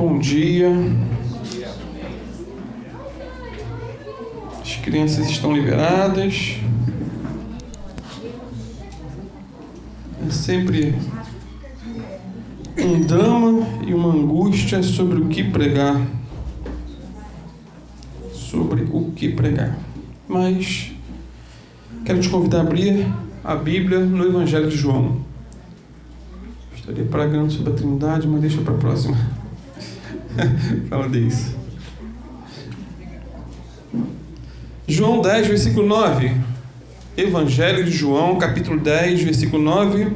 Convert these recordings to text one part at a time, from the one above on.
Bom dia. As crianças estão liberadas. É sempre um drama e uma angústia sobre o que pregar. Sobre o que pregar. Mas quero te convidar a abrir a Bíblia no Evangelho de João. Estaria pregando sobre a Trindade, mas deixa para a próxima. Fala disso. João 10, versículo 9. Evangelho de João, capítulo 10, versículo 9.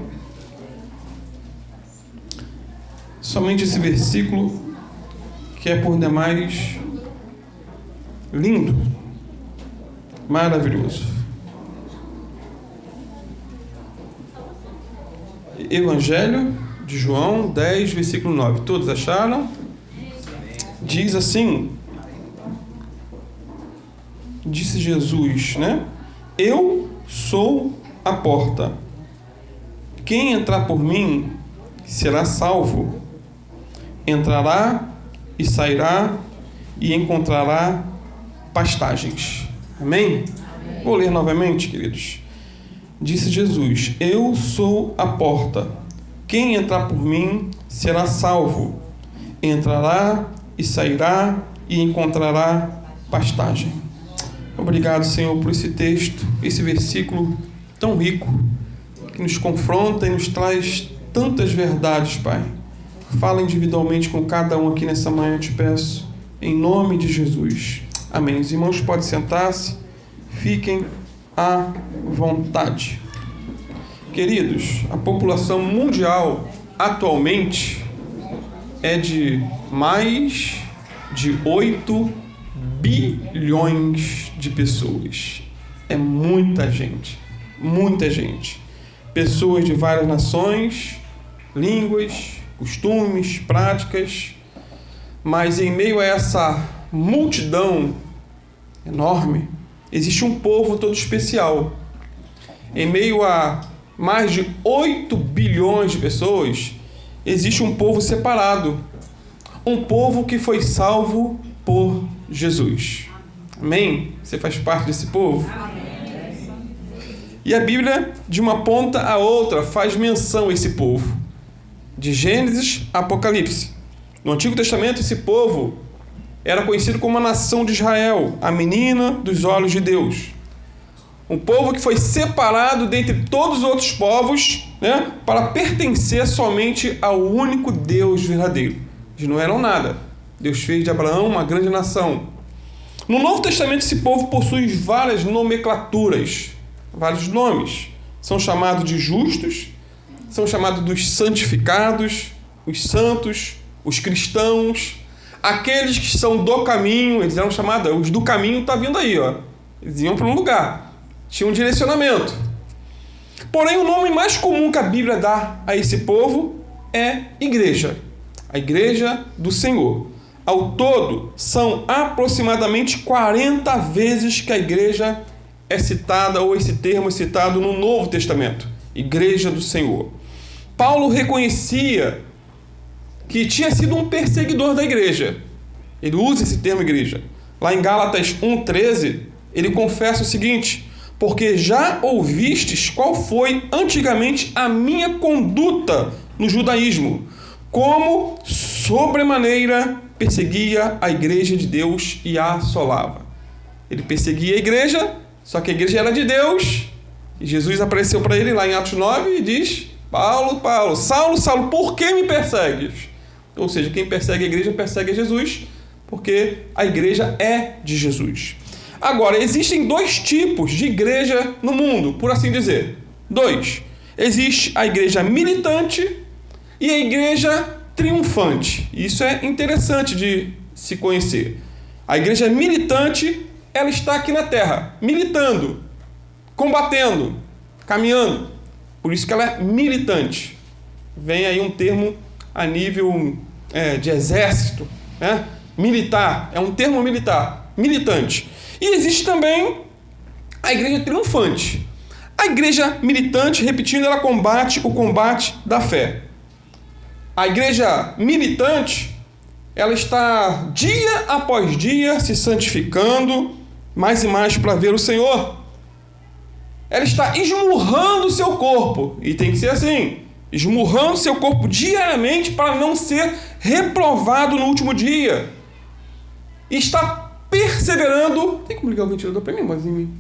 Somente esse versículo que é por demais lindo, maravilhoso. Evangelho de João 10, versículo 9. Todos acharam? Diz assim: disse Jesus, né? Eu sou a porta. Quem entrar por mim será salvo. Entrará e sairá e encontrará pastagens. Amém? Vou ler novamente, queridos. Disse Jesus: eu sou a porta. Quem entrar por mim será salvo. Entrará e sairá e encontrará pastagem. Obrigado, Senhor, por esse texto, esse versículo tão rico, que nos confronta e nos traz tantas verdades, Pai. Fala individualmente com cada um aqui nessa manhã, eu te peço, em nome de Jesus. Amém. Os irmãos podem sentar-se, fiquem à vontade. Queridos, a população mundial atualmente é de mais de 8 bilhões de pessoas. É muita gente, muita gente. Pessoas de várias nações, línguas, costumes, práticas, mas em meio a essa multidão enorme, existe um povo todo especial. Em meio a mais de 8 bilhões de pessoas, existe um povo separado. Um povo que foi salvo por Jesus. Amém? Você faz parte desse povo? E a Bíblia, de uma ponta a outra, faz menção a esse povo. De Gênesis a Apocalipse. No Antigo Testamento, esse povo era conhecido como a nação de Israel, a menina dos olhos de Deus. Um povo que foi separado dentre todos os outros povos, né, para pertencer somente ao único Deus verdadeiro. Eles não eram nada. Deus fez de Abraão uma grande nação. No Novo Testamento, esse povo possui várias nomenclaturas, vários nomes. São chamados de justos, são chamados dos santificados, os santos, os cristãos, aqueles que são do caminho. Eles eram chamados, os do caminho tá vindo aí, ó. Eles iam para um lugar, tinha um direcionamento. Porém, o nome mais comum que a Bíblia dá a esse povo é igreja. A igreja do Senhor. Ao todo, são aproximadamente 40 vezes que a igreja é citada, ou esse termo é citado no Novo Testamento. Igreja do Senhor. Paulo reconhecia que tinha sido um perseguidor da igreja. Ele usa esse termo igreja. Lá em Gálatas 1,13, ele confessa o seguinte: porque já ouvistes qual foi antigamente a minha conduta no judaísmo, como sobremaneira perseguia a igreja de Deus e a assolava. Ele perseguia a igreja, só que a igreja era de Deus, e Jesus apareceu para ele lá em Atos 9 e diz: Paulo, Paulo, Saulo, Saulo, por que me persegues? Ou seja, quem persegue a igreja persegue a Jesus, porque a igreja é de Jesus. Agora, existem dois tipos de igreja no mundo, por assim dizer. Dois. Existe a igreja militante e a igreja triunfante. Isso é interessante de se conhecer. A igreja militante, ela está aqui na terra, militando, combatendo, caminhando. Por isso que ela é militante. Vem aí um termo a nível de exército, né? Militar, é um termo militar, militante. E existe também a igreja triunfante. A igreja militante, repetindo, ela combate o combate da fé. A igreja militante, ela está dia após dia se santificando mais e mais para ver o Senhor. Ela está esmurrando o seu corpo, e tem que ser assim, esmurrando seu corpo diariamente para não ser reprovado no último dia. E está perseverando... Tem como ligar o ventilador para mim, Mozinho?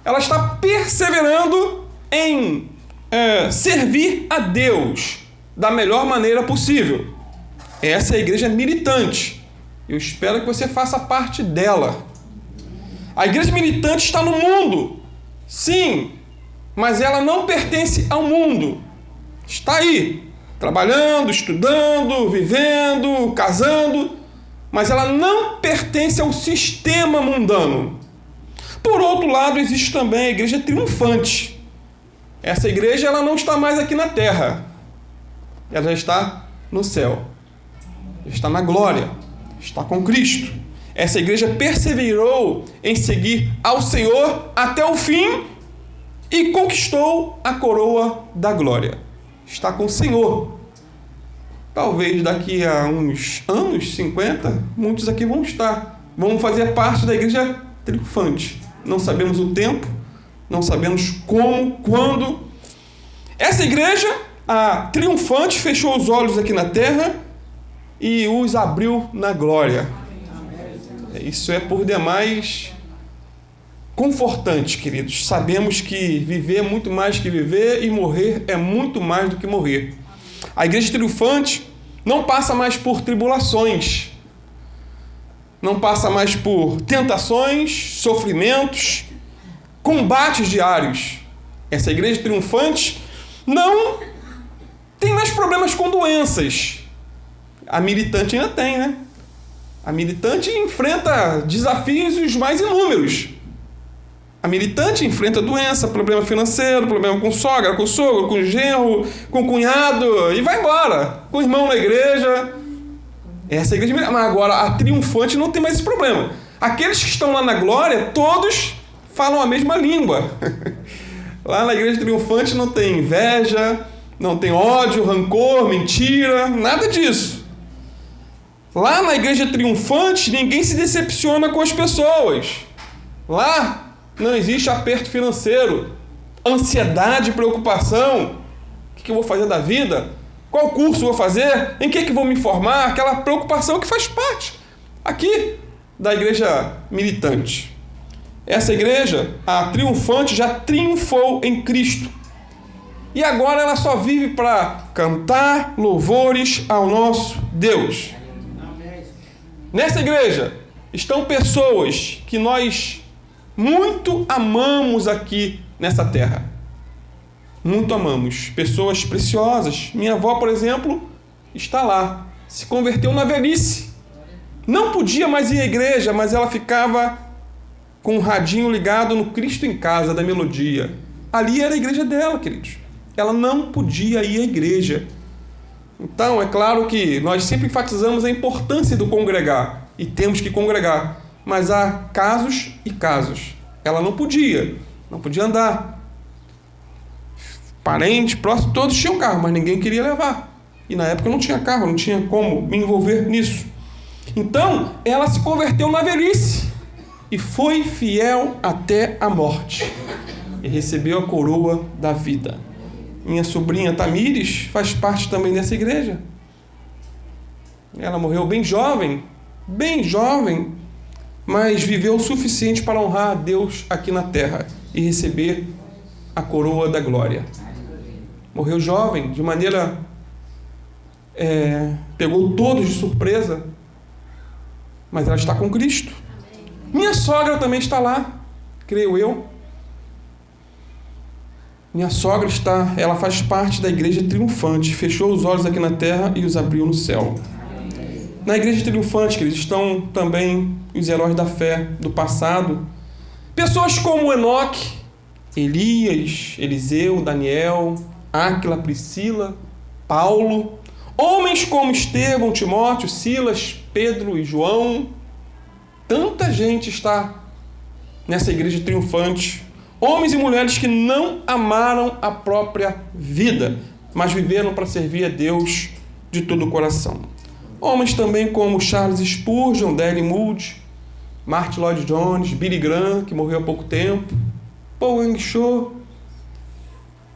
Ela está perseverando em servir a Deus da melhor maneira possível. Essa é a igreja militante. Eu espero que você faça parte dela. A igreja militante está no mundo, sim, mas ela não pertence ao mundo. Está aí, trabalhando, estudando, vivendo, casando, mas ela não pertence ao sistema mundano. Por outro lado, existe também a igreja triunfante. Essa igreja ela não está mais aqui na terra. Ela já está no céu. Está na glória. Está com Cristo. Essa igreja perseverou em seguir ao Senhor até o fim e conquistou a coroa da glória. Está com o Senhor. Talvez daqui a uns anos, 50, muitos aqui vão estar. Vão fazer parte da igreja triunfante. Não sabemos o tempo, não sabemos como, quando. Essa igreja, a triunfante, fechou os olhos aqui na terra e os abriu na glória. Isso é por demais confortante, queridos. Sabemos que viver é muito mais que viver e morrer é muito mais do que morrer. A igreja triunfante não passa mais por tribulações, não passa mais por tentações, sofrimentos, combates diários. Essa igreja triunfante não tem mais problemas com doenças. A militante ainda tem, né? A militante enfrenta desafios os mais inúmeros. A militante enfrenta doença, problema financeiro, problema com sogra, com sogro, com genro, com cunhado, e vai embora. Com o irmão na igreja. Essa é a igreja militante. Mas agora a triunfante não tem mais esse problema. Aqueles que estão lá na glória, todos falam a mesma língua. Lá na igreja triunfante não tem inveja, não tem ódio, rancor, mentira, nada disso. Lá na igreja triunfante, ninguém se decepciona com as pessoas. Lá não existe aperto financeiro, ansiedade, preocupação. O que eu vou fazer da vida? Qual curso vou fazer? Em que vou me formar? Aquela preocupação que faz parte aqui da igreja militante. Essa igreja, a triunfante, já triunfou em Cristo. E agora ela só vive para cantar louvores ao nosso Deus. Nessa igreja estão pessoas que nós muito amamos aqui nessa terra. Muito amamos. Pessoas preciosas. Minha avó, por exemplo, está lá. Se converteu na velhice. Não podia mais ir à igreja, mas ela ficava com o radinho ligado no Cristo em Casa, da Melodia. Ali era a igreja dela, queridos. Ela não podia ir à igreja. Então, é claro que nós sempre enfatizamos a importância do congregar. E temos que congregar. Mas há casos e casos. Ela não podia andar. Parentes, próximos, todos tinham carro, mas ninguém queria levar. E na época não tinha carro, não tinha como me envolver nisso. Então, ela se converteu na velhice. E foi fiel até a morte. E recebeu a coroa da vida. Minha sobrinha Tamires faz parte também dessa igreja. Ela morreu bem jovem, mas viveu o suficiente para honrar a Deus aqui na terra e receber a coroa da glória. Morreu jovem, de maneira... pegou todos de surpresa, mas ela está com Cristo. Minha sogra também está lá, creio eu. Minha sogra ela faz parte da igreja triunfante, fechou os olhos aqui na terra e os abriu no céu. Na igreja triunfante, queridos, estão também os heróis da fé do passado. Pessoas como Enoque, Elias, Eliseu, Daniel, Áquila, Priscila, Paulo. Homens como Estevão, Timóteo, Silas, Pedro e João. Tanta gente está nessa igreja triunfante. Homens e mulheres que não amaram a própria vida, mas viveram para servir a Deus de todo o coração. Homens também como Charles Spurgeon, D.L. Moody, Martyn Lloyd-Jones, Billy Graham, que morreu há pouco tempo, Paul Eng-cho.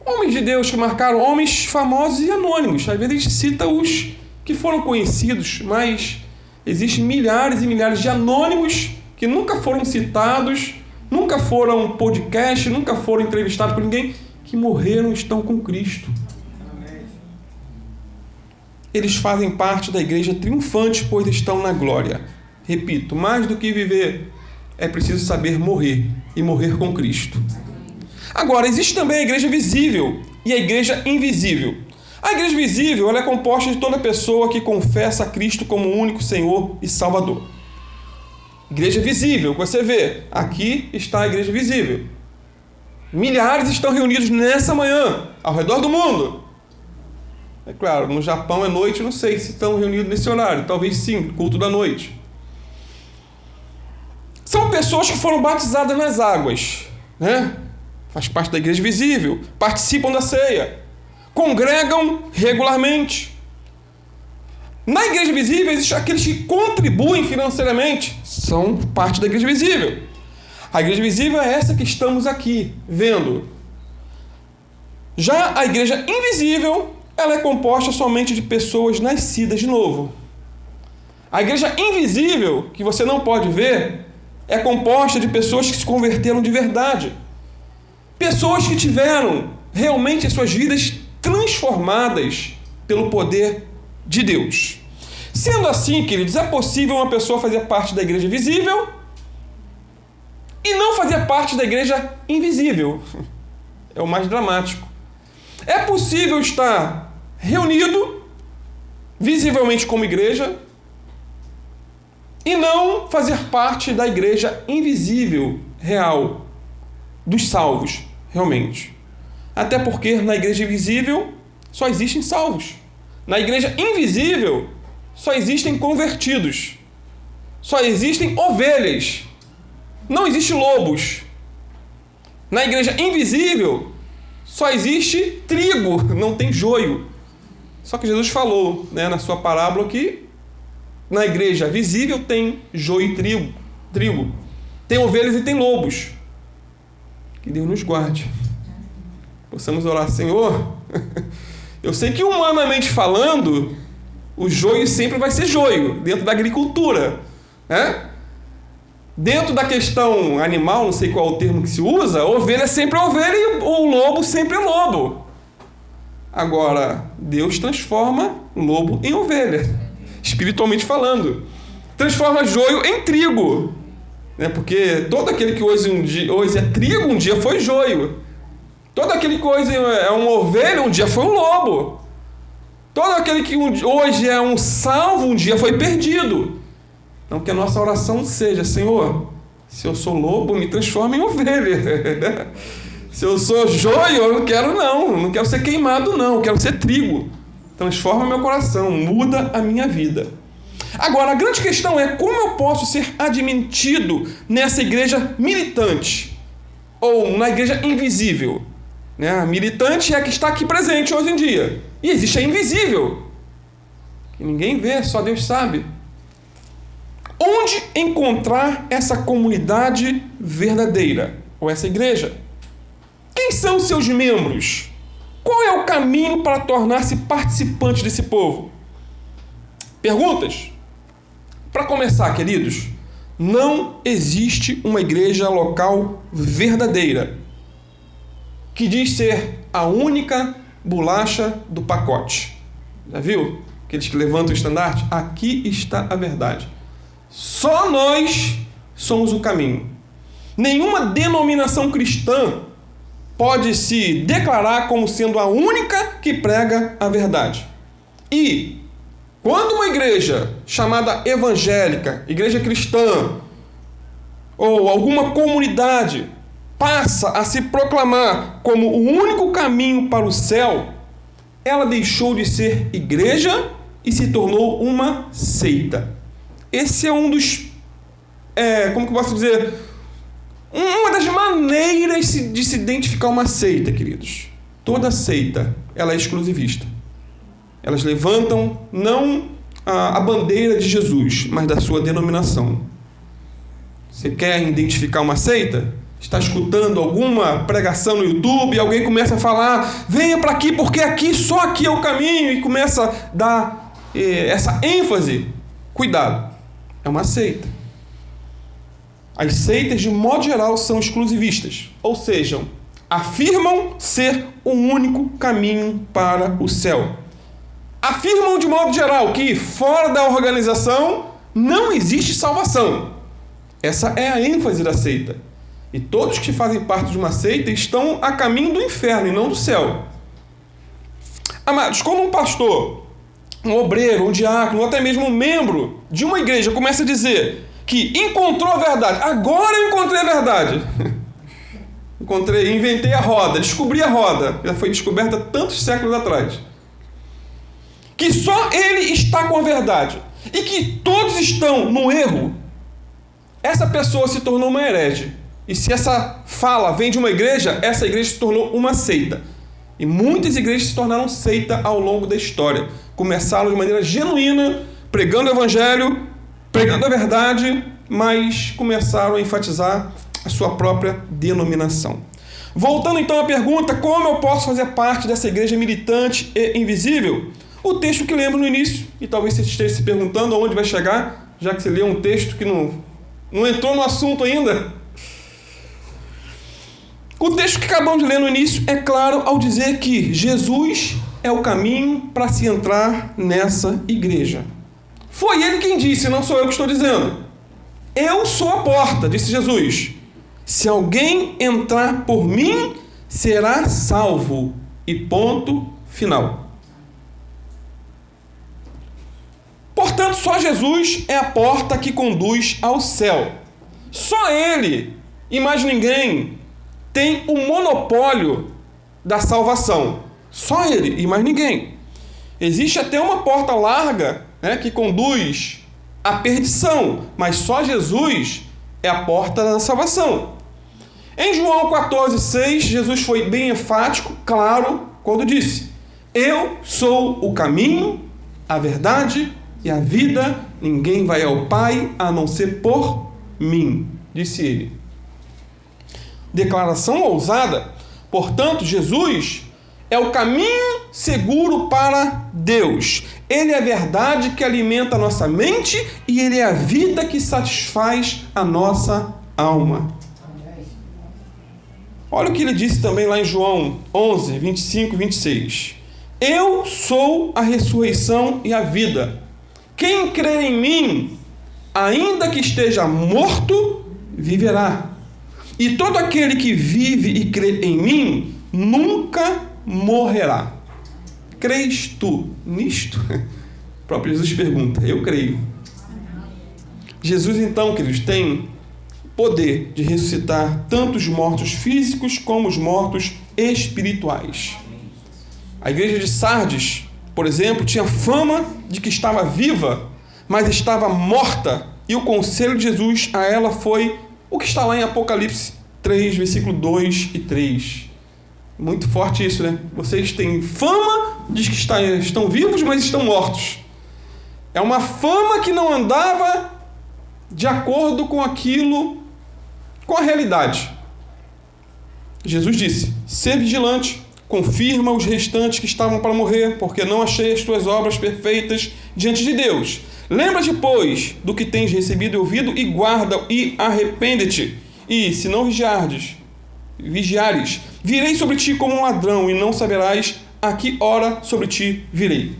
Homens de Deus que marcaram, homens famosos e anônimos. Às vezes a gente cita os que foram conhecidos, mas existem milhares e milhares de anônimos que nunca foram citados, nunca foram podcast, nunca foram entrevistados por ninguém, que morreram e estão com Cristo. Eles fazem parte da igreja triunfante, pois estão na glória. Repito, mais do que viver, é preciso saber morrer e morrer com Cristo. Agora, existe também a igreja visível e a igreja invisível. A igreja visível ela é composta de toda pessoa que confessa a Cristo como o único Senhor e Salvador. Igreja visível, você vê, aqui está a igreja visível. Milhares estão reunidos nessa manhã, ao redor do mundo. É claro, no Japão é noite, não sei se estão reunidos nesse horário, talvez sim, culto da noite. São pessoas que foram batizadas nas águas, né? Faz parte da igreja visível, participam da ceia, congregam regularmente. Na igreja visível existem aqueles que contribuem financeiramente, são parte da igreja visível. A igreja visível é essa que estamos aqui vendo. Já a igreja invisível, ela é composta somente de pessoas nascidas de novo. A igreja invisível, que você não pode ver, é composta de pessoas que se converteram de verdade. Pessoas que tiveram realmente as suas vidas transformadas pelo poder de Deus. Sendo assim, queridos, é possível uma pessoa fazer parte da igreja visível e não fazer parte da igreja invisível. É o mais dramático. É possível estar reunido visivelmente como igreja e não fazer parte da igreja invisível, real, dos salvos, realmente. Até porque na igreja visível só existem salvos. Na igreja invisível só existem convertidos. Só existem ovelhas. Não existem lobos. Na igreja invisível só existe trigo, não tem joio. Só que Jesus falou, né, na sua parábola que na igreja visível tem joio e trigo. Tem ovelhas e tem lobos. Que Deus nos guarde. Possamos orar, Senhor. Eu sei que humanamente falando, o joio sempre vai ser joio, dentro da agricultura, né? Dentro da questão animal, não sei qual é o termo que se usa, a ovelha é sempre ovelha e o lobo sempre é lobo. Agora, Deus transforma lobo em ovelha, espiritualmente falando. Transforma joio em trigo, né? Porque todo aquele que hoje é trigo, um dia foi joio. Todo aquele que hoje é uma ovelha, um dia foi um lobo. Todo aquele que hoje é um salvo, um dia foi perdido. Então que a nossa oração seja: Senhor, se eu sou lobo, me transforma em ovelha. Se eu sou joio, eu não quero ser queimado não, eu quero ser trigo. Transforma meu coração, muda a minha vida. Agora, a grande questão é como eu posso ser admitido nessa igreja militante, ou na igreja invisível. Né? A militante é a que está aqui presente hoje em dia. E existe a invisível, que ninguém vê, só Deus sabe. Onde encontrar essa comunidade verdadeira, ou essa igreja? Quem são os seus membros? Qual é o caminho para tornar-se participante desse povo? Perguntas? Para começar, queridos, não existe uma igreja local verdadeira que diz ser a única bolacha do pacote. Já viu? Aqueles que levantam o estandarte? Aqui está a verdade. Só nós somos o caminho. Nenhuma denominação cristã pode se declarar como sendo a única que prega a verdade. E quando uma igreja chamada evangélica, igreja cristã, ou alguma comunidade passa a se proclamar como o único caminho para o céu, ela deixou de ser igreja e se tornou uma seita. Esse é um dos, como que eu posso dizer, uma das maneiras de se identificar uma seita, queridos. Toda seita, ela é exclusivista. Elas levantam não a bandeira de Jesus, mas da sua denominação. Você quer identificar uma seita? Está escutando alguma pregação no YouTube e alguém começa a falar: venha para aqui, porque aqui, só aqui é o caminho, e começa a dar essa ênfase. Cuidado, é uma seita. As seitas, de modo geral, são exclusivistas, ou seja, afirmam ser o único caminho para o céu. Afirmam, de modo geral, que fora da organização não existe salvação. Essa é a ênfase da seita. E todos que fazem parte de uma seita estão a caminho do inferno e não do céu. Amados, quando um pastor, um obreiro, um diácono, ou até mesmo um membro de uma igreja começa a dizer que encontrou a verdade, agora eu encontrei a verdade. Inventei a roda, descobri a roda. Já foi descoberta tantos séculos atrás. Que só ele está com a verdade e que todos estão no erro. Essa pessoa se tornou uma herege. E se essa fala vem de uma igreja, essa igreja se tornou uma seita. E muitas igrejas se tornaram seita ao longo da história. Começaram de maneira genuína, pregando o evangelho, pregando a verdade, mas começaram a enfatizar a sua própria denominação. Voltando então à pergunta: como eu posso fazer parte dessa igreja militante e invisível? O texto que lembro no início, e talvez você esteja se perguntando aonde vai chegar, já que você leu um texto que não entrou no assunto ainda. O texto que acabamos de ler no início é claro ao dizer que Jesus é o caminho para se entrar nessa igreja. Foi ele quem disse, não sou eu que estou dizendo. Eu sou a porta, disse Jesus. Se alguém entrar por mim, será salvo. E ponto final. Portanto, só Jesus é a porta que conduz ao céu. Só ele, e mais ninguém, tem o monopólio da salvação. Só ele e mais ninguém. Existe até uma porta larga, que conduz à perdição, mas só Jesus é a porta da salvação. Em João 14,6, Jesus foi bem enfático, claro, quando disse: eu sou o caminho, a verdade e a vida, ninguém vai ao Pai a não ser por mim, disse ele. Declaração ousada. Portanto, Jesus é o caminho seguro para Deus. Ele é a verdade que alimenta a nossa mente e ele é a vida que satisfaz a nossa alma. Olha o que ele disse também lá em João 11, 25 e 26. Eu sou a ressurreição e a vida. Quem crê em mim, ainda que esteja morto, viverá. E todo aquele que vive e crê em mim, nunca morrerá. Crês tu nisto? O próprio Jesus pergunta, eu creio. Jesus então, queridos, tem poder de ressuscitar tanto os mortos físicos como os mortos espirituais. A igreja de Sardes, por exemplo, tinha fama de que estava viva, mas estava morta, e o conselho de Jesus a ela foi o que está lá em Apocalipse 3, versículo 2 e 3. Muito forte isso, né? Vocês têm fama de que estão vivos, mas estão mortos. É uma fama que não andava de acordo com aquilo, com a realidade. Jesus disse: ser vigilante, confirma os restantes que estavam para morrer, porque não achei as tuas obras perfeitas diante de Deus. Lembra-te, pois, do que tens recebido e ouvido, e guarda, e arrepende-te. E, se não vigiares, virei sobre ti como um ladrão, e não saberás a que hora sobre ti virei.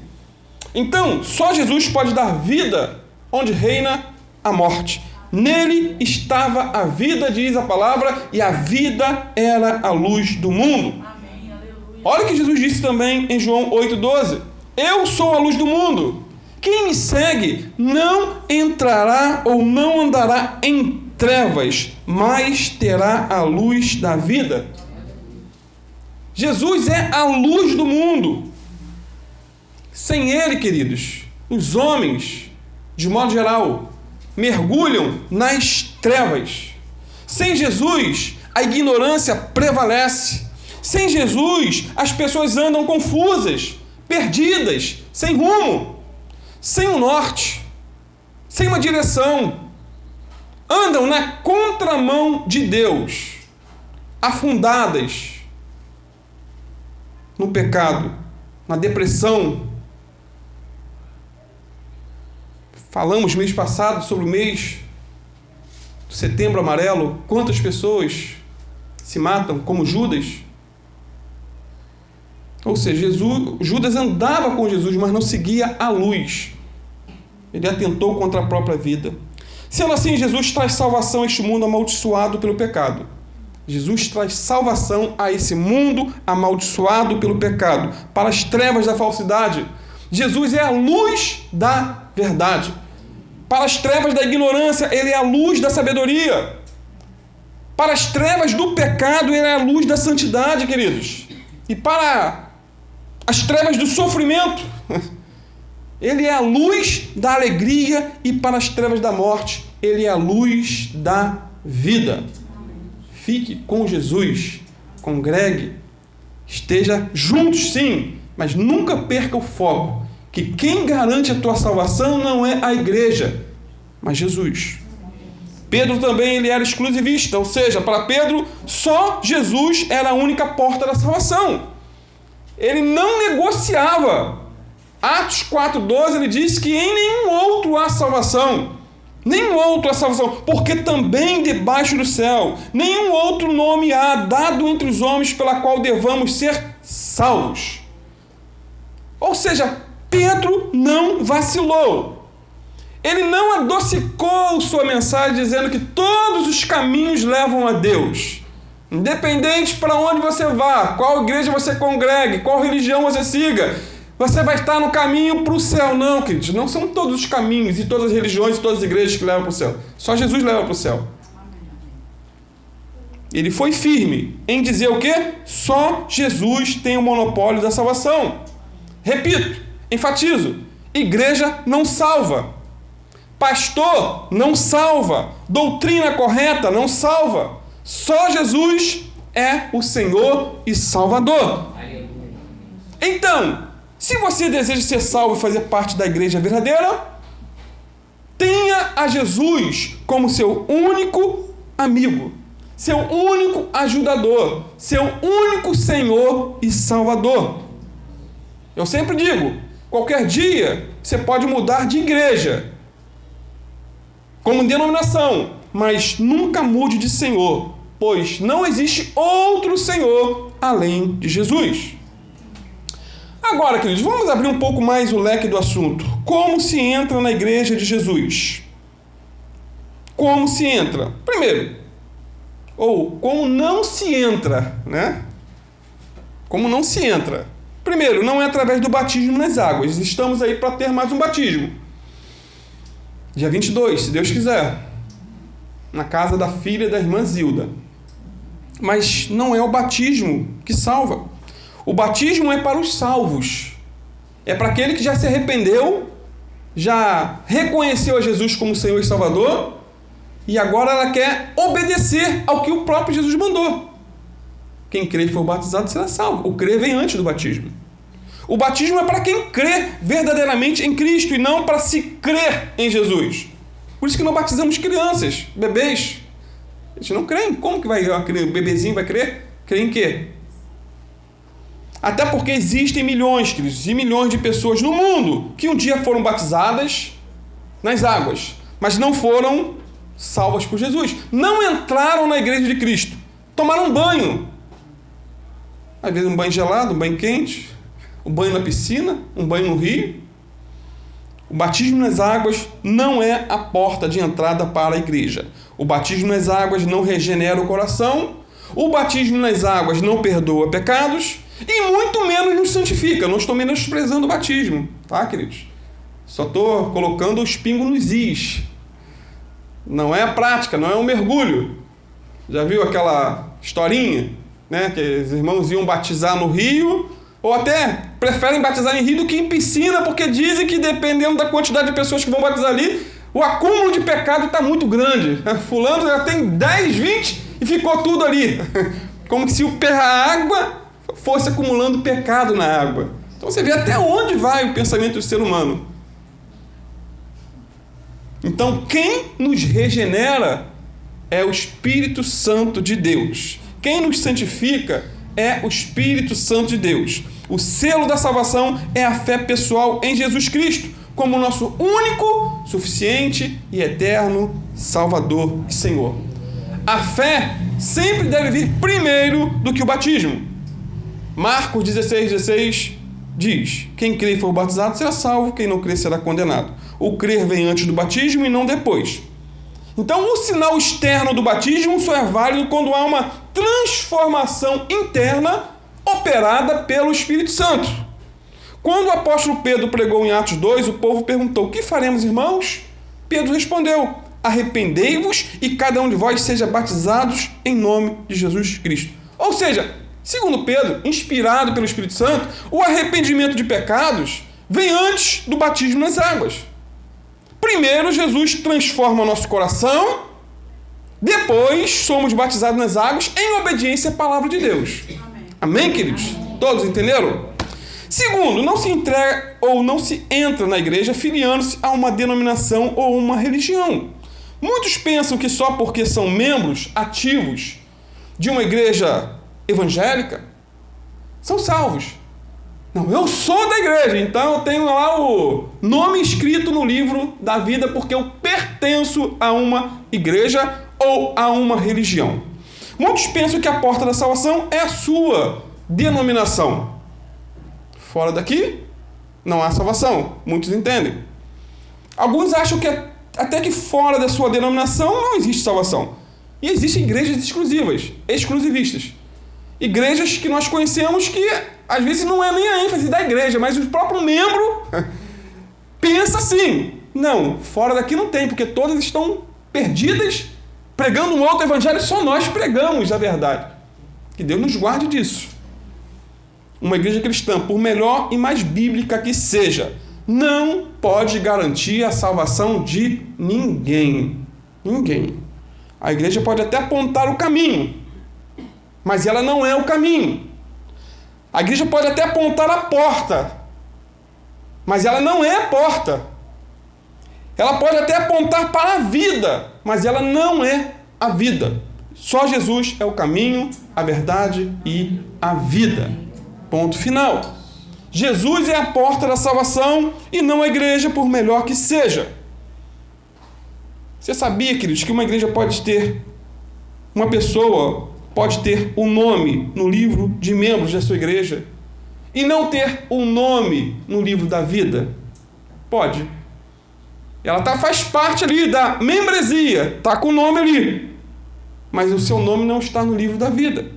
Então, só Jesus pode dar vida onde reina a morte. Nele estava a vida, diz a palavra, e a vida era a luz do mundo. Amém, aleluia. Olha o que Jesus disse também em João 8,12. Eu sou a luz do mundo. Quem me segue não entrará ou não andará em trevas, mas terá a luz da vida. Jesus é a luz do mundo. Sem ele, queridos, os homens, de modo geral, mergulham nas trevas. Sem Jesus, a ignorância prevalece. Sem Jesus, as pessoas andam confusas, perdidas, sem rumo. sem um norte, sem uma direção. Andam na contramão de Deus, afundadas no pecado, na depressão. Falamos mês passado sobre o mês do Setembro Amarelo. Quantas pessoas se matam, como Judas? Ou seja, Judas andava com Jesus, mas não seguia a luz. Ele atentou contra a própria vida. Sendo assim, Jesus traz salvação a este mundo amaldiçoado pelo pecado. Jesus traz salvação a esse mundo amaldiçoado pelo pecado, para as trevas da falsidade. Jesus é a luz da verdade. Para as trevas da ignorância, ele é a luz da sabedoria. Para as trevas do pecado, ele é a luz da santidade, queridos. E para as trevas do sofrimento, ele é a luz da alegria. E para as trevas da morte, ele é a luz da vida. Fique com Jesus, congregue, esteja juntos sim, mas nunca perca o foco, que quem garante a tua salvação não é a igreja, mas Jesus. Pedro também ele era exclusivista, ou seja, para Pedro só Jesus era a única porta da salvação. Ele não negociava. Atos 4,12 ele diz que em nenhum outro há salvação. Nenhum outro há salvação, porque também debaixo do céu nenhum outro nome há dado entre os homens pela qual devamos ser salvos. Ou seja, Pedro não vacilou. Ele não adocicou sua mensagem dizendo que todos os caminhos levam a Deus. Independente para onde você vá, qual igreja você congregue, qual religião você siga, você vai estar no caminho para o céu. Não, queridos, não são todos os caminhos e todas as religiões e todas as igrejas que levam para o céu. Só Jesus leva para o céu. Ele foi firme em dizer o quê? Só Jesus tem o monopólio da salvação. Repito, enfatizo, igreja não salva. Pastor não salva. Doutrina correta não salva. Só Jesus é o Senhor e Salvador. Então, se você deseja ser salvo e fazer parte da igreja verdadeira, tenha a Jesus como seu único amigo, seu único ajudador, seu único Senhor e Salvador. Eu sempre digo, qualquer dia você pode mudar de igreja, como denominação, mas nunca mude de Senhor, pois não existe outro Senhor além de Jesus. Agora, queridos, vamos abrir um pouco mais o leque do assunto. Como se entra na igreja de Jesus? Como se entra? Primeiro, ou como não se entra, né? Como não se entra? Primeiro, não é através do batismo nas águas. Estamos aí para ter mais um batismo. Dia 22, se Deus quiser. Na casa da filha da irmã Zilda. Mas não é o batismo que salva. O batismo é para os salvos. É para aquele que já se arrependeu, já reconheceu a Jesus como Senhor e Salvador, e agora ela quer obedecer ao que o próprio Jesus mandou. Quem crê e for batizado será salvo. O crer vem antes do batismo. O batismo é para quem crê verdadeiramente em Cristo e não para se crer em Jesus. Por isso que não batizamos crianças, bebês. Eles não creem. Como que o bebezinho vai crer? Crê em quê? Até porque existem milhões, queridos, e milhões de pessoas no mundo que um dia foram batizadas nas águas, mas não foram salvas por Jesus. Não entraram na igreja de Cristo. Tomaram um banho. Às vezes um banho gelado, um banho quente, um banho na piscina, um banho no rio. O batismo nas águas não é a porta de entrada para a igreja. O batismo nas águas não regenera o coração. O batismo nas águas não perdoa pecados. E muito menos nos santifica. Não estou menosprezando o batismo, tá, queridos? Só estou colocando os pingos nos is. Não é a prática, não é um mergulho. Já viu aquela historinha, né? Que os irmãos iam batizar no rio, ou até preferem batizar em rio do que em piscina, porque dizem que dependendo da quantidade de pessoas que vão batizar ali, o acúmulo de pecado está muito grande. Fulano já tem 10, 20 e ficou tudo ali. Como se a água fosse acumulando pecado na água. Então você vê até onde vai o pensamento do ser humano. Então, quem nos regenera é o Espírito Santo de Deus. Quem nos santifica é o Espírito Santo de Deus. O selo da salvação é a fé pessoal em Jesus Cristo, como nosso único, suficiente e eterno Salvador e Senhor. A fé sempre deve vir primeiro do que o batismo. Marcos 16,16 diz: quem crê e for batizado será salvo, quem não crê será condenado. O crer vem antes do batismo e não depois. Então, o sinal externo do batismo só é válido quando há uma transformação interna operada pelo Espírito Santo. Quando o apóstolo Pedro pregou em Atos 2, o povo perguntou: o que faremos, irmãos? Pedro respondeu: arrependei-vos e cada um de vós seja batizados em nome de Jesus Cristo. Ou seja, segundo Pedro, inspirado pelo Espírito Santo, o arrependimento de pecados vem antes do batismo nas águas. Primeiro, Jesus transforma o nosso coração, depois somos batizados nas águas em obediência à palavra de Deus. Amém, queridos? Todos entenderam? Segundo, não se entrega ou não se entra na igreja filiando-se a uma denominação ou uma religião. Muitos pensam que só porque são membros ativos de uma igreja evangélica são salvos. Não, eu sou da igreja, então eu tenho lá o nome escrito no livro da vida porque eu pertenço a uma igreja ou a uma religião. Muitos pensam que a porta da salvação é a sua denominação. Fora daqui, não há salvação. Muitos entendem. Alguns acham que até que fora da sua denominação não existe salvação. E existem igrejas exclusivistas. Igrejas que nós conhecemos que às vezes não é nem a ênfase da igreja, mas o próprio membro pensa assim: não, fora daqui não tem, porque todas estão perdidas, pregando um outro evangelho, só nós pregamos a verdade. Que Deus nos guarde disso. Uma igreja cristã, por melhor e mais bíblica que seja, não pode garantir a salvação de ninguém. Ninguém. A igreja pode até apontar o caminho, mas ela não é o caminho. A igreja pode até apontar a porta, mas ela não é a porta. Ela pode até apontar para a vida, mas ela não é a vida. Só Jesus é o caminho, a verdade e a vida. Ponto final. Jesus é a porta da salvação e não a igreja, por melhor que seja. Você sabia, queridos, que uma igreja uma pessoa pode ter um nome no livro de membros da sua igreja e não ter um nome no livro da vida? Pode. Ela faz parte ali da membresia, está com o nome ali, mas o seu nome não está no livro da vida.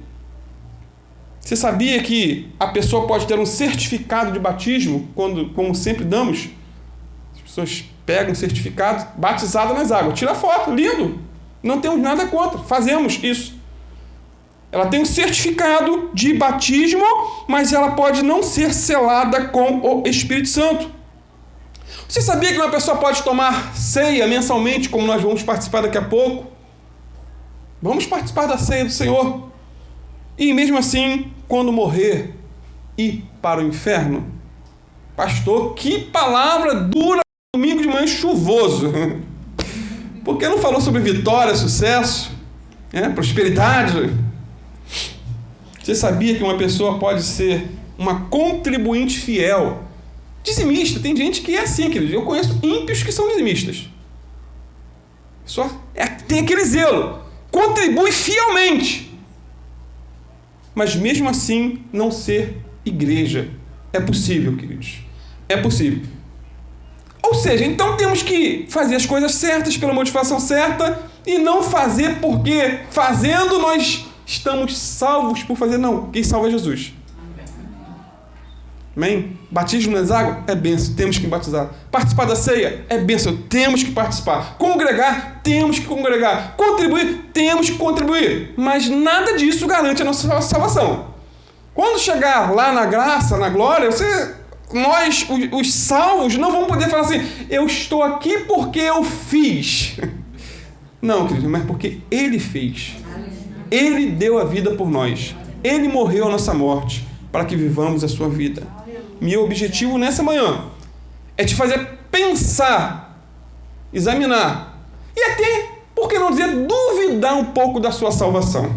Você sabia que a pessoa pode ter um certificado de batismo, como sempre damos? As pessoas pegam um certificado, batizado nas águas, tira foto, lindo, não temos nada contra, fazemos isso. Ela tem um certificado de batismo, mas ela pode não ser selada com o Espírito Santo. Você sabia que uma pessoa pode tomar ceia mensalmente, como nós vamos participar daqui a pouco? Vamos participar da ceia do Senhor. E mesmo assim, quando morrer, ir para o inferno? Pastor, que palavra dura domingo de manhã chuvoso. Por que não falou sobre vitória, sucesso, prosperidade? Você sabia que uma pessoa pode ser uma contribuinte fiel? Dizimista, tem gente que é assim, querido. Eu conheço ímpios que são dizimistas. Tem aquele zelo. Contribui fielmente. Mas mesmo assim não ser igreja. É possível, queridos. É possível. Ou seja, então temos que fazer as coisas certas pela motivação certa e não fazer porque fazendo nós estamos salvos por fazer. Não, quem salva é Jesus. Amém? Batismo nas águas é bênção, temos que batizar. Participar da ceia é bênção, temos que participar. Congregar, temos que congregar. Contribuir, temos que contribuir. Mas nada disso garante a nossa salvação. Quando chegar lá na graça, na glória, nós, os salvos, não vamos poder falar assim: eu estou aqui porque eu fiz. Não, querido, mas porque Ele fez. Ele deu a vida por nós. Ele morreu a nossa morte para que vivamos a sua vida. Meu objetivo nessa manhã é te fazer pensar examinar. E até, por que não dizer, duvidar um pouco da sua salvação.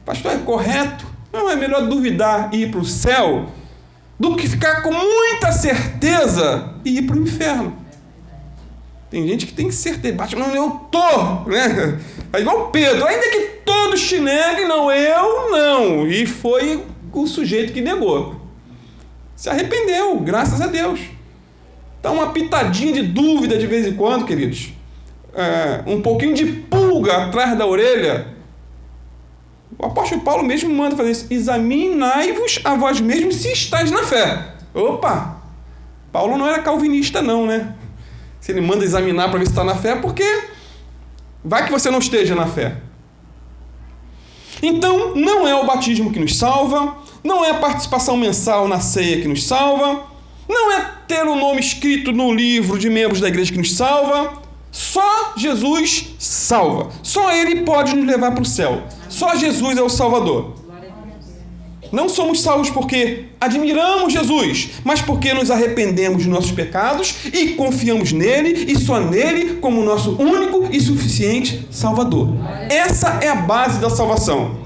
Pastor, é correto? Não, é melhor duvidar e ir para o céu do que ficar com muita certeza e ir para o inferno. Tem gente que tem certeza, bate, não, eu tô, né? É igual Pedro, ainda que todos te neguem, não, eu não. E foi o sujeito que negou. Se arrependeu, graças a Deus. Então, uma pitadinha de dúvida de vez em quando, queridos. Um pouquinho de pulga atrás da orelha. O apóstolo Paulo mesmo manda fazer isso. Examinai-vos a vós mesmos se estáis na fé. Opa! Paulo não era calvinista não, né? Se ele manda examinar para ver se está na fé, porque vai que você não esteja na fé. Então, não é o batismo que nos salva, não é a participação mensal na ceia que nos salva, não é ter o nome escrito no livro de membros da igreja que nos salva. Só Jesus salva. Só Ele pode nos levar para o céu. Só Jesus é o Salvador. Não somos salvos porque admiramos Jesus, mas porque nos arrependemos de nossos pecados e confiamos nele e só nele como nosso único e suficiente Salvador. Essa é a base da salvação.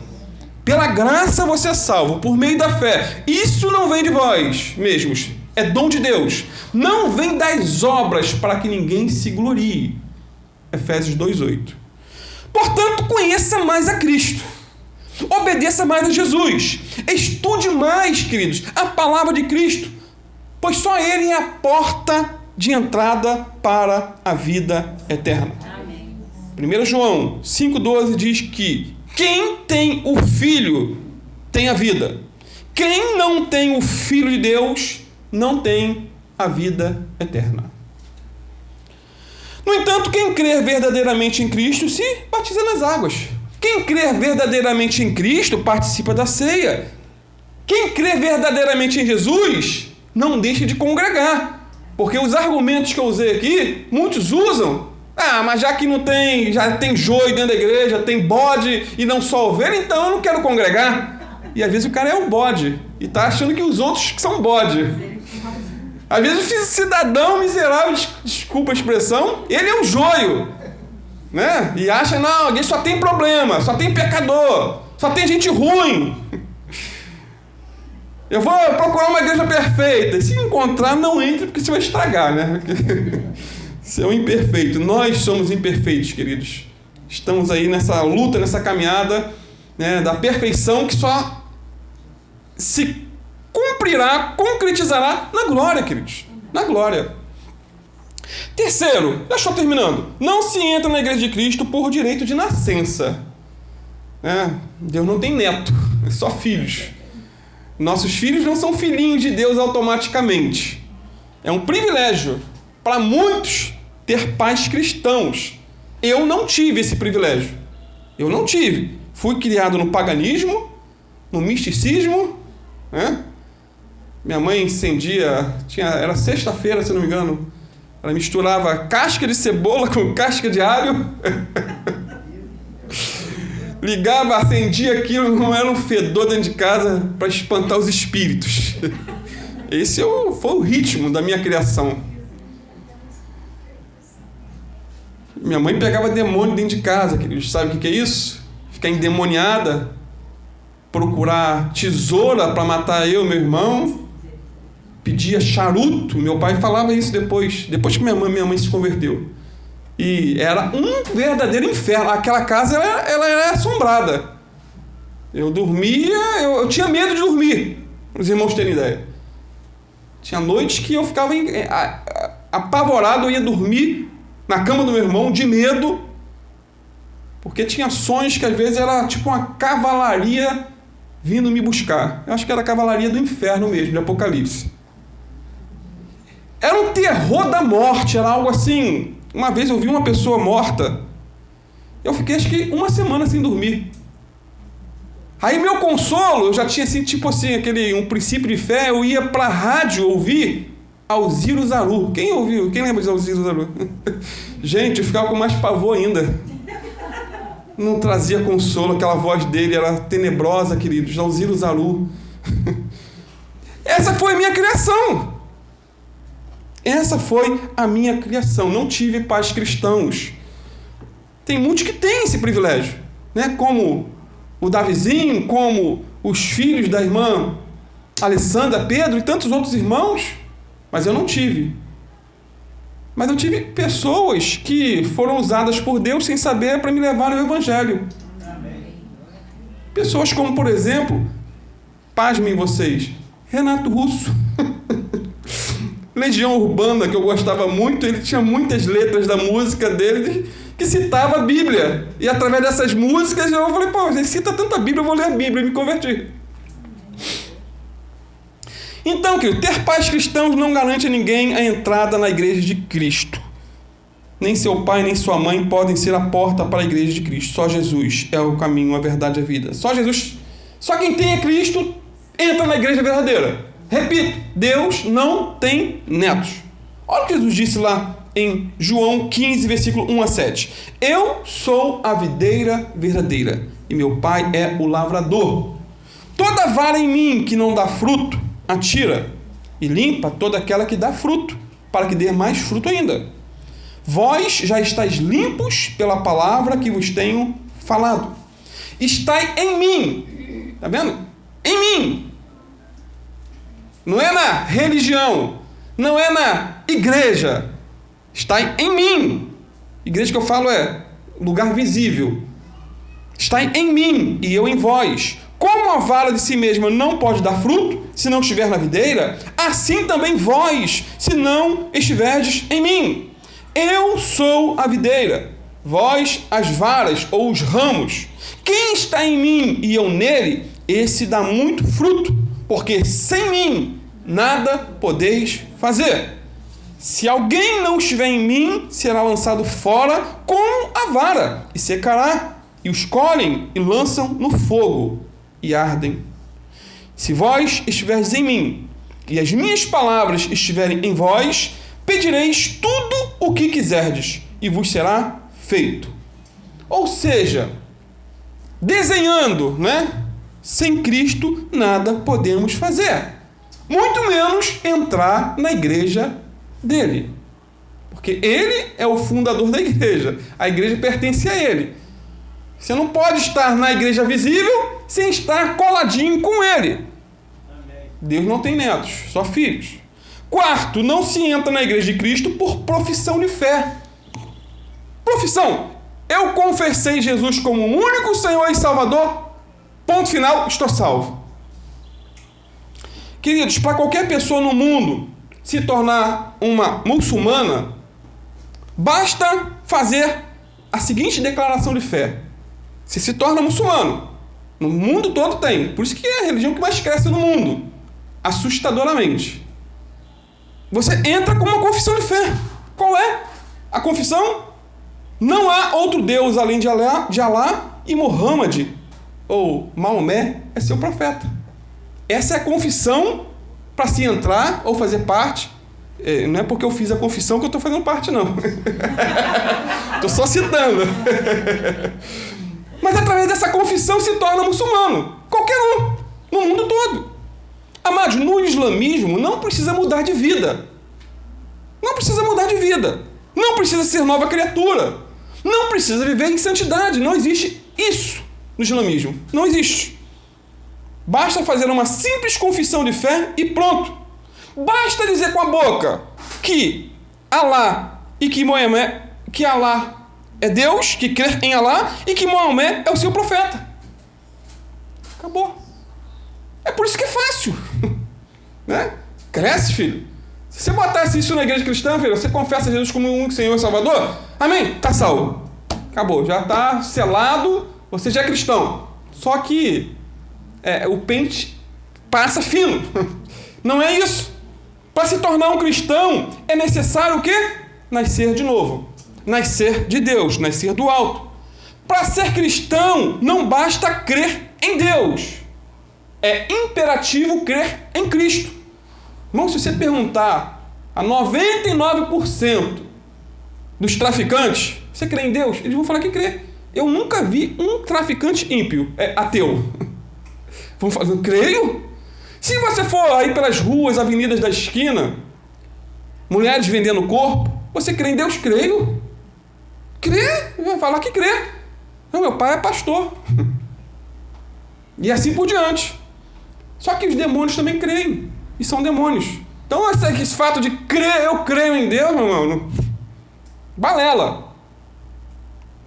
Pela graça você é salvo, por meio da fé. Isso não vem de vós mesmos, é dom de Deus. Não vem das obras para que ninguém se glorie. Efésios 2:8. Portanto, conheça mais a Cristo. Obedeça mais a Jesus. Estude mais, queridos, a palavra de Cristo, pois só Ele é a porta de entrada para a vida eterna. Amém. 1 João 5,12 diz que quem tem o Filho tem a vida. Quem não tem o Filho de Deus não tem a vida eterna. No entanto, quem crer verdadeiramente em Cristo se batiza nas águas. Quem crer verdadeiramente em Cristo participa da ceia. Quem crer verdadeiramente em Jesus não deixa de congregar. Porque os argumentos que eu usei aqui, muitos usam. Mas já que não tem, já tem joio dentro da igreja, tem bode e não só ovelha, então eu não quero congregar. E às vezes o cara é um bode e está achando que os outros são bode. Às vezes o cidadão miserável, desculpa a expressão, ele é um joio. Né? E acha, não, alguém só tem problema, só tem pecador, só tem gente ruim. Eu vou procurar uma igreja perfeita. E se encontrar, não entre, porque você vai estragar, né? Você é um imperfeito. Nós somos imperfeitos, queridos. Estamos aí nessa luta, nessa caminhada, né, da perfeição que só se cumprirá, concretizará na glória, queridos. Na glória. Terceiro, já estou terminando. Não se entra na igreja de Cristo por direito de nascença. Deus não tem neto, é só filhos. Nossos filhos não são filhinhos de Deus automaticamente. É um privilégio para muitos ter pais cristãos. Eu não tive esse privilégio. Eu não tive. Fui criado no paganismo, no misticismo. Minha mãe incendia, era sexta-feira, se não me engano. Ela misturava casca de cebola com casca de alho. Ligava, acendia aquilo, não era um fedor dentro de casa para espantar os espíritos. Esse foi o ritmo da minha criação. Minha mãe pegava demônio dentro de casa, queridos. Sabe o que é isso? Ficar endemoniada, procurar tesoura para matar eu e meu irmão. Pedia charuto, meu pai falava isso depois que minha mãe se converteu. E era um verdadeiro inferno. Aquela casa, ela era assombrada. Eu dormia, eu tinha medo de dormir, para os irmãos terem ideia. Tinha noites que eu ficava apavorado, eu ia dormir na cama do meu irmão, de medo, porque tinha sonhos que às vezes era tipo uma cavalaria vindo me buscar. Eu acho que era a cavalaria do inferno mesmo, de Apocalipse. Era um terror da morte, era algo assim. Uma vez eu vi uma pessoa morta, eu fiquei acho que uma semana sem dormir. Aí meu consolo, eu já tinha assim, tipo assim, um princípio de fé, eu ia pra rádio ouvir Alziro Zaru. Quem ouviu? Quem lembra de Alziro Zaru? Gente, eu ficava com mais pavor ainda. Não trazia consolo, aquela voz dele era tenebrosa, queridos. Alziro Zaru. Essa foi a minha criação. Essa foi a minha criação. Não tive pais cristãos. Tem muitos que têm esse privilégio, né? Como o Davizinho, como os filhos da irmã Alessandra, Pedro e tantos outros irmãos, mas eu não tive. Mas eu tive pessoas que foram usadas por Deus sem saber para me levar ao Evangelho. Pessoas como, por exemplo, pasmem vocês, Renato Russo. Legião Urbana, que eu gostava muito, ele tinha muitas letras da música dele que citava a Bíblia. E através dessas músicas eu falei, pô, ele cita tanta Bíblia, eu vou ler a Bíblia e me converti. Então, querido, ter pais cristãos não garante a ninguém a entrada na igreja de Cristo. Nem seu pai, nem sua mãe podem ser a porta para a igreja de Cristo. Só Jesus é o caminho, a verdade e a vida. Só Jesus, só quem tem é Cristo entra na igreja verdadeira. Repito, Deus não tem netos. Olha o que Jesus disse lá em João 15, versículo 1 a 7. Eu sou a videira verdadeira e meu pai é o lavrador. Toda vara em mim que não dá fruto, atira e limpa toda aquela que dá fruto, para que dê mais fruto ainda. Vós já estáis limpos pela palavra que vos tenho falado. Estai em mim. Está vendo? Em mim. Não é na religião. Não é na igreja. Estai em mim. Igreja que eu falo é lugar visível. Estai em mim e eu em vós. Como a vara de si mesma não pode dar fruto, se não estiver na videira, assim também vós, se não estiverdes em mim. Eu sou a videira, vós as varas ou os ramos. Quem está em mim e eu nele, esse dá muito fruto, porque sem mim nada podeis fazer. Se alguém não estiver em mim, será lançado fora como a vara, e secará, e os colhem e lançam no fogo, e ardem. Se vós estiverdes em mim, e as minhas palavras estiverem em vós, pedireis tudo o que quiserdes, e vos será feito. Ou seja, desenhando, né? Sem Cristo nada podemos fazer. Muito menos entrar na igreja dele. Porque ele é o fundador da igreja. A igreja pertence a ele. Você não pode estar na igreja visível sem estar coladinho com ele. Deus não tem netos, só filhos. Quarto, não se entra na igreja de Cristo por profissão de fé. Profissão. Eu confessei Jesus como o único Senhor e Salvador. Ponto final, estou salvo. Queridos, para qualquer pessoa no mundo se tornar uma muçulmana, basta fazer a seguinte declaração de fé. Você se torna muçulmano. No mundo todo tem. Por isso que é a religião que mais cresce no mundo. Assustadoramente. Você entra com uma confissão de fé. Qual é a confissão? Não há outro Deus além de Alá e Muhammad, ou Maomé, é seu profeta. Essa é a confissão para se entrar ou fazer parte. Não é porque eu fiz a confissão que eu estou fazendo parte, não. Estou só citando. Mas através dessa confissão se torna muçulmano. Qualquer um. No mundo todo. Amados, no islamismo não precisa mudar de vida. Não precisa mudar de vida. Não precisa ser nova criatura. Não precisa viver em santidade. Não existe isso no islamismo. Não existe. Basta fazer uma simples confissão de fé e pronto. Basta dizer com a boca que Alá e que Alá é Deus, que crer em Alá e que Maomé é o seu profeta. Acabou. É por isso que é fácil. Né? Cresce, filho. Se você botasse isso na igreja cristã, filho, você confessa Jesus como o único Senhor e Salvador, amém? Está salvo. Acabou. Já está selado, você já é cristão. Só que o pente passa fino. Não é isso. Para se tornar um cristão, é necessário o quê? Nascer de novo. Nascer de Deus, nascer do alto. Para ser cristão, não basta crer em Deus. É imperativo crer em Cristo. Irmão, se você perguntar a 99% dos traficantes, você crê em Deus? Eles vão falar que crê. Eu nunca vi um traficante ímpio, ateu. Vão falar, creio? Se você for aí pelas ruas, avenidas da esquina, mulheres vendendo o corpo. Você crê em Deus? Creio. Crê? Vai falar que crê. Não, meu pai é pastor. E assim por diante. Só que os demônios também creem. E são demônios. Então esse fato de crer, eu creio em Deus, meu irmão, balela.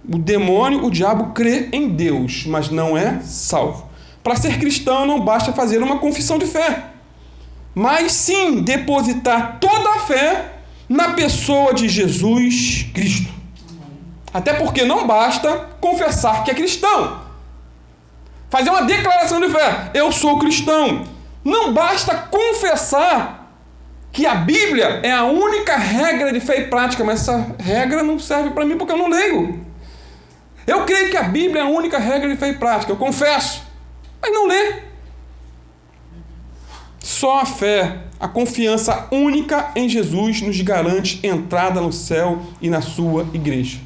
O demônio, o diabo crê em Deus, mas não é salvo. Para ser cristão não basta fazer uma confissão de fé, mas sim depositar toda a fé na pessoa de Jesus Cristo. Até porque não basta confessar que é cristão. Fazer uma declaração de fé. Eu sou cristão. Não basta confessar que a Bíblia é a única regra de fé e prática, mas essa regra não serve para mim porque eu não leio. Eu creio que a Bíblia é a única regra de fé e prática. Eu confesso, mas não lê. Só a fé, a confiança única em Jesus nos garante entrada no céu e na sua igreja.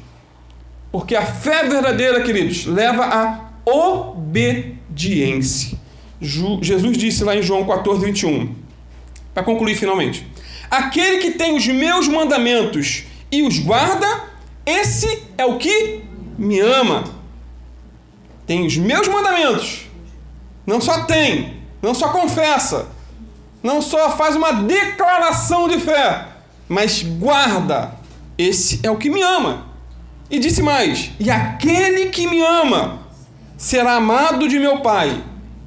Porque a fé verdadeira, queridos, leva à obediência. Jesus disse lá em João 14, 21, para concluir finalmente: aquele que tem os meus mandamentos e os guarda, esse é o que me ama. Tem os meus mandamentos. Não só tem, não só confessa, não só faz uma declaração de fé, mas guarda. Esse é o que me ama. E disse mais: e aquele que me ama será amado de meu Pai,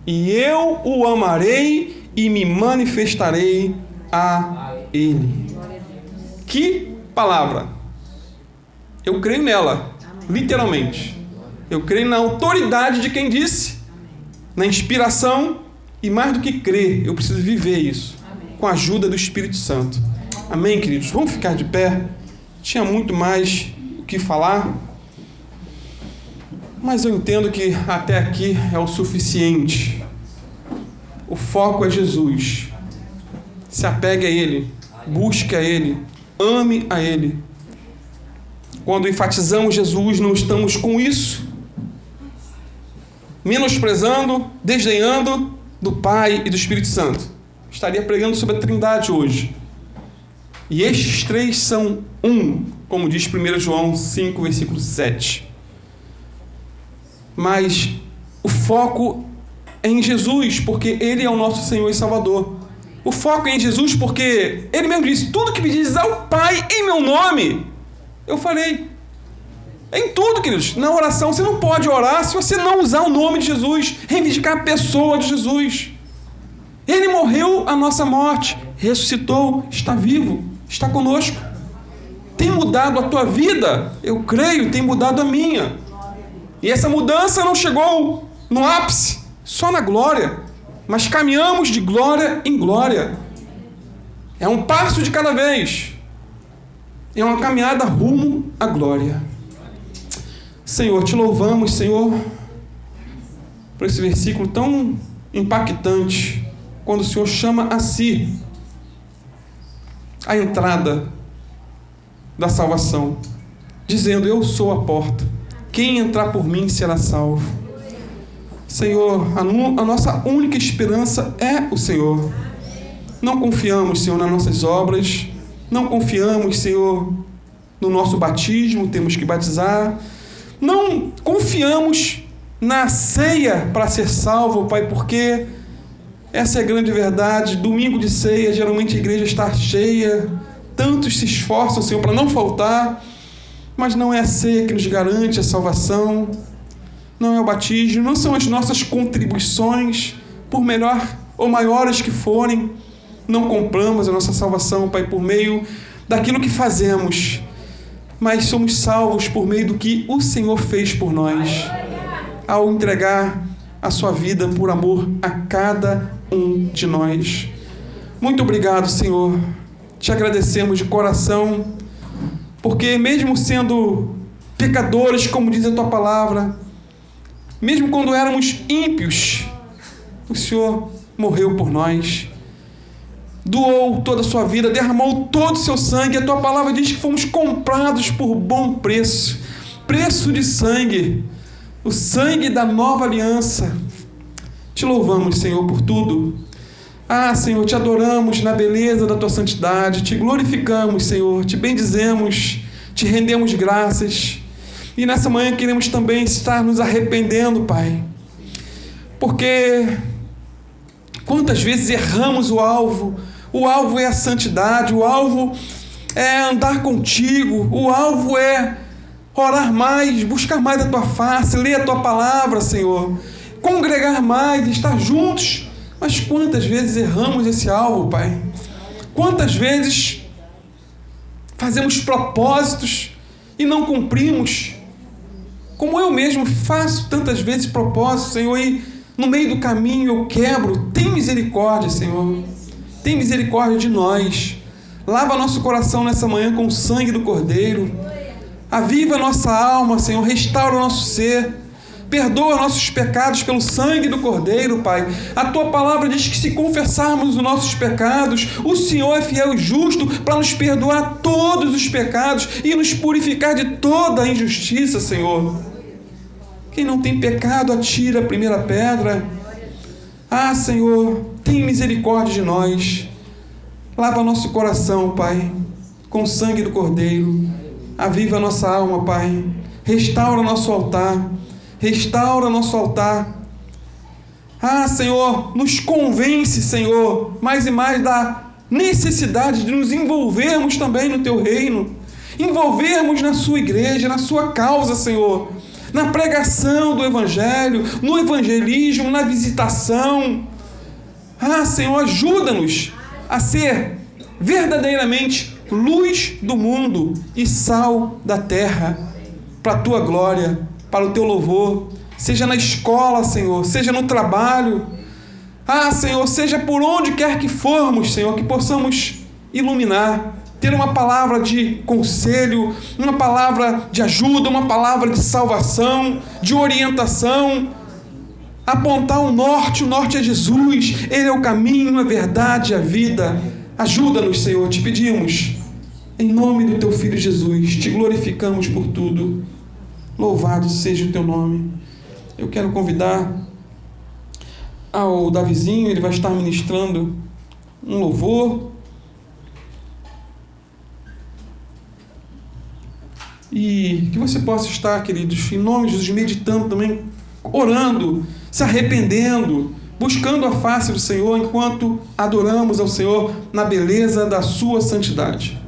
e eu o amarei e me manifestarei a ele. Que palavra! Eu creio nela, literalmente. Eu creio na autoridade de quem disse, na inspiração, e mais do que crer, eu preciso viver isso, com a ajuda do Espírito Santo. Amém, queridos? Vamos ficar de pé. Tinha muito mais o que falar, mas eu entendo que até aqui é o suficiente. O foco é Jesus. Se apegue a Ele, busque a Ele, ame a Ele. Quando enfatizamos Jesus, não estamos com isso, menosprezando, desdenhando do Pai e do Espírito Santo. Estaria pregando sobre a Trindade hoje. E estes três são um, como diz 1 João 5, versículo 7. Mas o foco é em Jesus, porque Ele é o nosso Senhor e Salvador. O foco é em Jesus porque Ele mesmo disse: tudo que me diz ao Pai em meu nome, eu farei. É em tudo, queridos. Na oração, você não pode orar se você não usar o nome de Jesus, reivindicar a pessoa de Jesus. Ele morreu a nossa morte, ressuscitou, está vivo, está conosco. Tem mudado a tua vida? Eu creio, tem mudado a minha. E essa mudança não chegou no ápice, só na glória, mas caminhamos de glória em glória. É um passo de cada vez. É uma caminhada rumo à glória. Senhor, te louvamos, Senhor, por esse versículo tão impactante, quando o Senhor chama a si a entrada da salvação, dizendo: eu sou a porta, quem entrar por mim será salvo. Senhor, a nossa única esperança é o Senhor. Não confiamos, Senhor, nas nossas obras, não confiamos, Senhor, no nosso batismo, temos que batizar, não confiamos na ceia para ser salvo, Pai, porque essa é a grande verdade. Domingo de ceia, geralmente a igreja está cheia, tantos se esforçam, Senhor, para não faltar, mas não é a ceia que nos garante a salvação, não é o batismo, não são as nossas contribuições, por melhor ou maiores que forem. Não compramos a nossa salvação, Pai, por meio daquilo que fazemos, mas somos salvos por meio do que o Senhor fez por nós, ao entregar a sua vida por amor a cada um de nós. Muito obrigado, Senhor. Te agradecemos de coração, porque mesmo sendo pecadores, como diz a Tua palavra, mesmo quando éramos ímpios, o Senhor morreu por nós, doou toda a sua vida, derramou todo o seu sangue. A Tua palavra diz que fomos comprados por bom preço, preço de sangue, o sangue da nova aliança. Te louvamos, Senhor, por tudo. Ah, Senhor, te adoramos na beleza da tua santidade, te glorificamos, Senhor, te bendizemos, te rendemos graças. E nessa manhã queremos também estar nos arrependendo, Pai, porque quantas vezes erramos o alvo é a santidade, o alvo é andar contigo, o alvo é orar mais, buscar mais a tua face, ler a tua palavra, Senhor, congregar mais, estar juntos. Mas quantas vezes erramos esse alvo, Pai? Quantas vezes fazemos propósitos e não cumprimos? Como eu mesmo faço tantas vezes propósitos, Senhor, e no meio do caminho eu quebro. Tem misericórdia, Senhor. Tem misericórdia de nós. Lava nosso coração nessa manhã com o sangue do Cordeiro. Aviva nossa alma, Senhor. Restaura o nosso ser. Perdoa nossos pecados pelo sangue do Cordeiro, Pai. A Tua palavra diz que se confessarmos os nossos pecados, o Senhor é fiel e justo para nos perdoar todos os pecados e nos purificar de toda a injustiça, Senhor. Quem não tem pecado, atira a primeira pedra. Ah, Senhor, tem misericórdia de nós. Lava nosso coração, Pai, com o sangue do Cordeiro. Aviva nossa alma, Pai. Restaura nosso altar. Restaura nosso altar. Ah, Senhor, nos convence, Senhor, mais e mais da necessidade de nos envolvermos também no Teu reino, envolvermos na Sua igreja, na Sua causa, Senhor, na pregação do Evangelho, no evangelismo, na visitação. Ah, Senhor, ajuda-nos a ser verdadeiramente luz do mundo e sal da terra, para a Tua glória, para o Teu louvor, seja na escola, Senhor, seja no trabalho. Ah, Senhor, seja por onde quer que formos, Senhor, que possamos iluminar, ter uma palavra de conselho, uma palavra de ajuda, uma palavra de salvação, de orientação, apontar o norte é Jesus, Ele é o caminho, a verdade, a vida. Ajuda-nos, Senhor, te pedimos, em nome do Teu Filho Jesus, te glorificamos por tudo. Louvado seja o Teu nome. Eu quero convidar ao Davizinho, ele vai estar ministrando um louvor. E que você possa estar, queridos, em nome de Jesus, meditando também, orando, se arrependendo, buscando a face do Senhor, enquanto adoramos ao Senhor na beleza da Sua santidade.